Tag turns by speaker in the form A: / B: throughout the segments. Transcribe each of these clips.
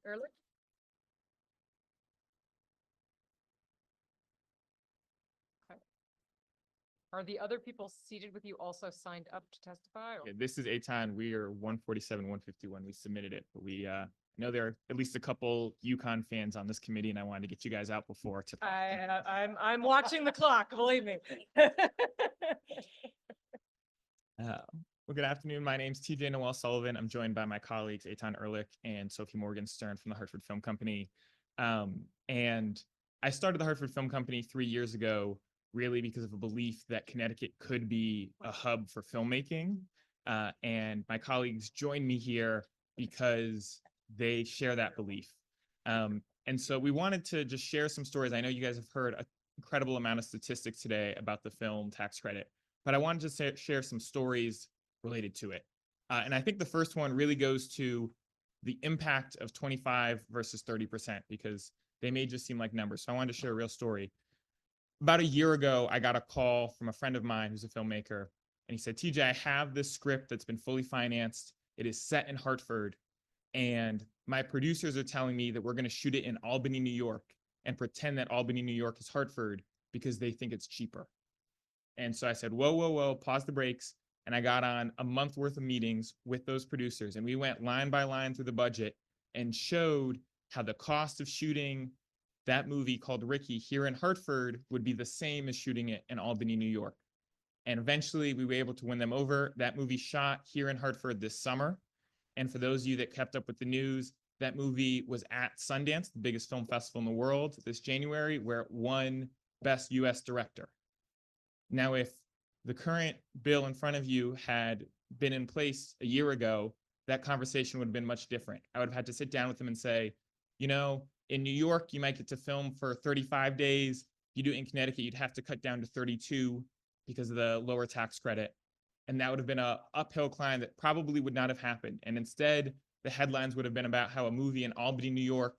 A: Ehrlich? Okay. Are the other people seated with you also signed up to testify?
B: Yeah, this is Eitan. We are 147, 151. We submitted it, but we know there are at least a couple UConn fans on this committee, and I wanted to get you guys out before.
A: I'm watching the clock, believe me.
B: Well, good afternoon. My name's TJ Noel Sullivan. I'm joined by my colleagues Eitan Ehrlich and Sophie Morganstern from the Hartford Film Company. And I started the Hartford Film Company 3 years ago, really because of a belief that Connecticut could be a hub for filmmaking. And my colleagues joined me here because they share that belief. And so we wanted to just share some stories. I know you guys have heard an incredible amount of statistics today about the film tax credit, but I wanted to share some stories related to it. And I think the first one really goes to the impact of 25 versus 30%, because they may just seem like numbers. So I wanted to share a real story. About a year ago, I got a call from a friend of mine who's a filmmaker, and he said, TJ, I have this script that's been fully financed. It is set in Hartford, and my producers are telling me that we're going to shoot it in Albany, New York, and pretend that Albany, New York is Hartford because they think it's cheaper. And so I said, whoa, pause the brakes. And I got on a month worth of meetings with those producers, and we went line by line through the budget and showed how the cost of shooting that movie called Ricky here in Hartford would be the same as shooting it in Albany, New York. And eventually we were able to win them over. That movie shot here in Hartford this summer. And for those of you that kept up with the news, that movie was at Sundance, the biggest film festival in the world, this January, where it won Best US Director. Now, if the current bill in front of you had been in place a year ago, that conversation would have been much different. I would have had to sit down with them and say, you know, in New York, you might get to film for 35 days. If you do it in Connecticut, you'd have to cut down to 32 because of the lower tax credit. And that would have been an uphill climb that probably would not have happened. And instead, the headlines would have been about how a movie in Albany, New York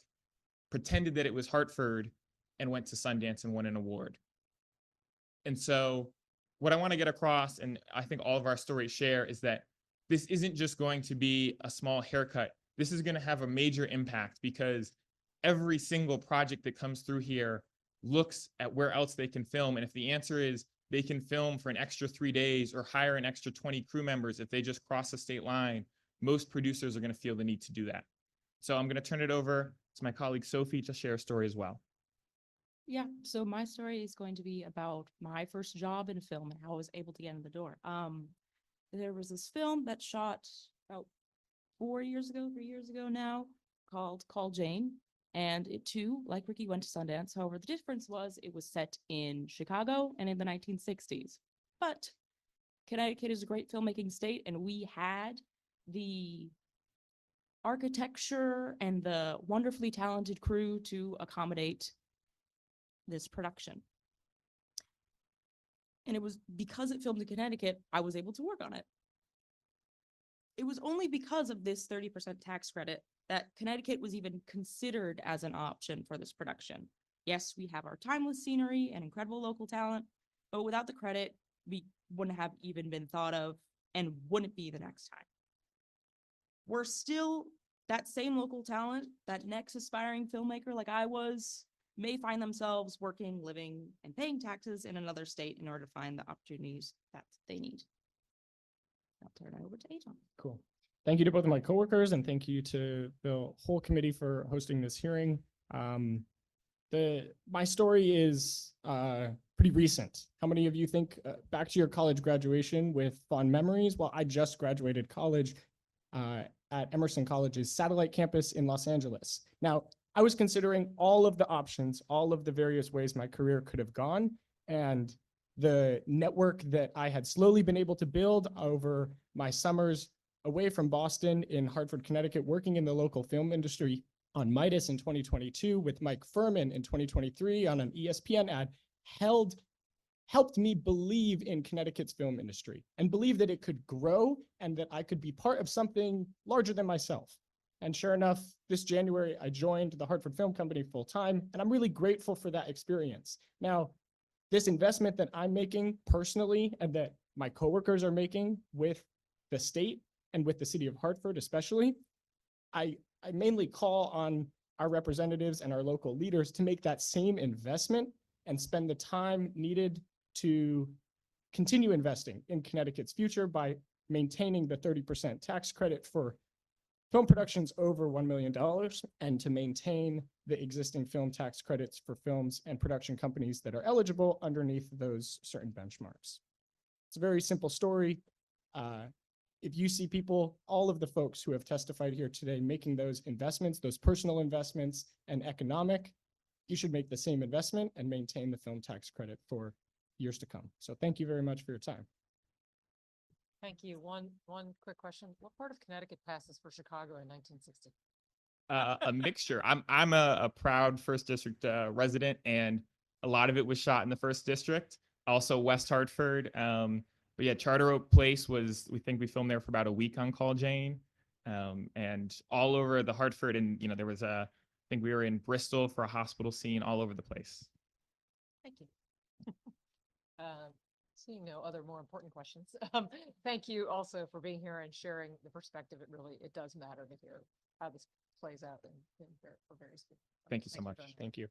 B: pretended that it was Hartford and went to Sundance and won an award. And so what I want to get across, and I think all of our stories share, is that this isn't just going to be a small haircut. This is going to have a major impact, because every single project that comes through here looks at where else they can film. And if the answer is they can film for an extra 3 days or hire an extra 20 crew members if they just cross a state line, most producers are going to feel the need to do that. So I'm going to turn it over to my colleague Sophie to share a story as well.
C: Yeah, so my story is going to be about my first job in film and how I was able to get in the door. There was this film that shot about 3 years ago now, called Call Jane. And it too, like Ricky, went to Sundance. However, the difference was it was set in Chicago and in the 1960s. But Connecticut is a great filmmaking state, and we had the architecture and the wonderfully talented crew to accommodate this production. And it was because it filmed in Connecticut, I was able to work on it. It was only because of this 30% tax credit that Connecticut was even considered as an option for this production. Yes, we have our timeless scenery and incredible local talent, but without the credit, we wouldn't have even been thought of and wouldn't be the next time. We're still that same local talent, that next aspiring filmmaker like I was, may find themselves working, living, and paying taxes in another state in order to find the opportunities that they need. I'll turn it over to Eitan.
D: Cool. Thank you to both of my coworkers, and thank you to the whole committee for hosting this hearing. My story is pretty recent. How many of you think back to your college graduation with fond memories? Well, I just graduated college at Emerson College's satellite campus in Los Angeles. Now, I was considering all of the options, all of the various ways my career could have gone, and the network that I had slowly been able to build over my summers away from Boston in Hartford, Connecticut, working in the local film industry on Midas in 2022 with Mike Furman in 2023 on an ESPN ad helped me believe in Connecticut's film industry and believe that it could grow and that I could be part of something larger than myself. And sure enough, this January, I joined the Hartford Film Company full time, and I'm really grateful for that experience. Now, this investment that I'm making personally and that my coworkers are making with the state and with the city of Hartford especially, I I mainly call on our representatives and our local leaders to make that same investment and spend the time needed to continue investing in Connecticut's future by maintaining the 30% tax credit for film productions over $1 million and to maintain the existing film tax credits for films and production companies that are eligible underneath those certain benchmarks. It's a very simple story. If you see people, all of the folks who have testified here today, making those investments, those personal investments and economic, you should make the same investment and maintain the film tax credit for years to come. So thank you very much for your time.
A: Thank you. One quick question. What part of Connecticut passes for Chicago in 1960?
B: A mixture. I'm a proud first district resident, and a lot of it was shot in the first district. Also West Hartford. But yeah, Charter Oak Place was, we think we filmed there for about a week on Call Jane. And all over the Hartford, and there was I think we were in Bristol for a hospital scene, all over the place.
A: Thank you. Seeing no other more important questions. Thank you also for being here and sharing the perspective. It does matter to hear how this plays out for various people.
B: Thank you so much.
A: very
D: Thank you.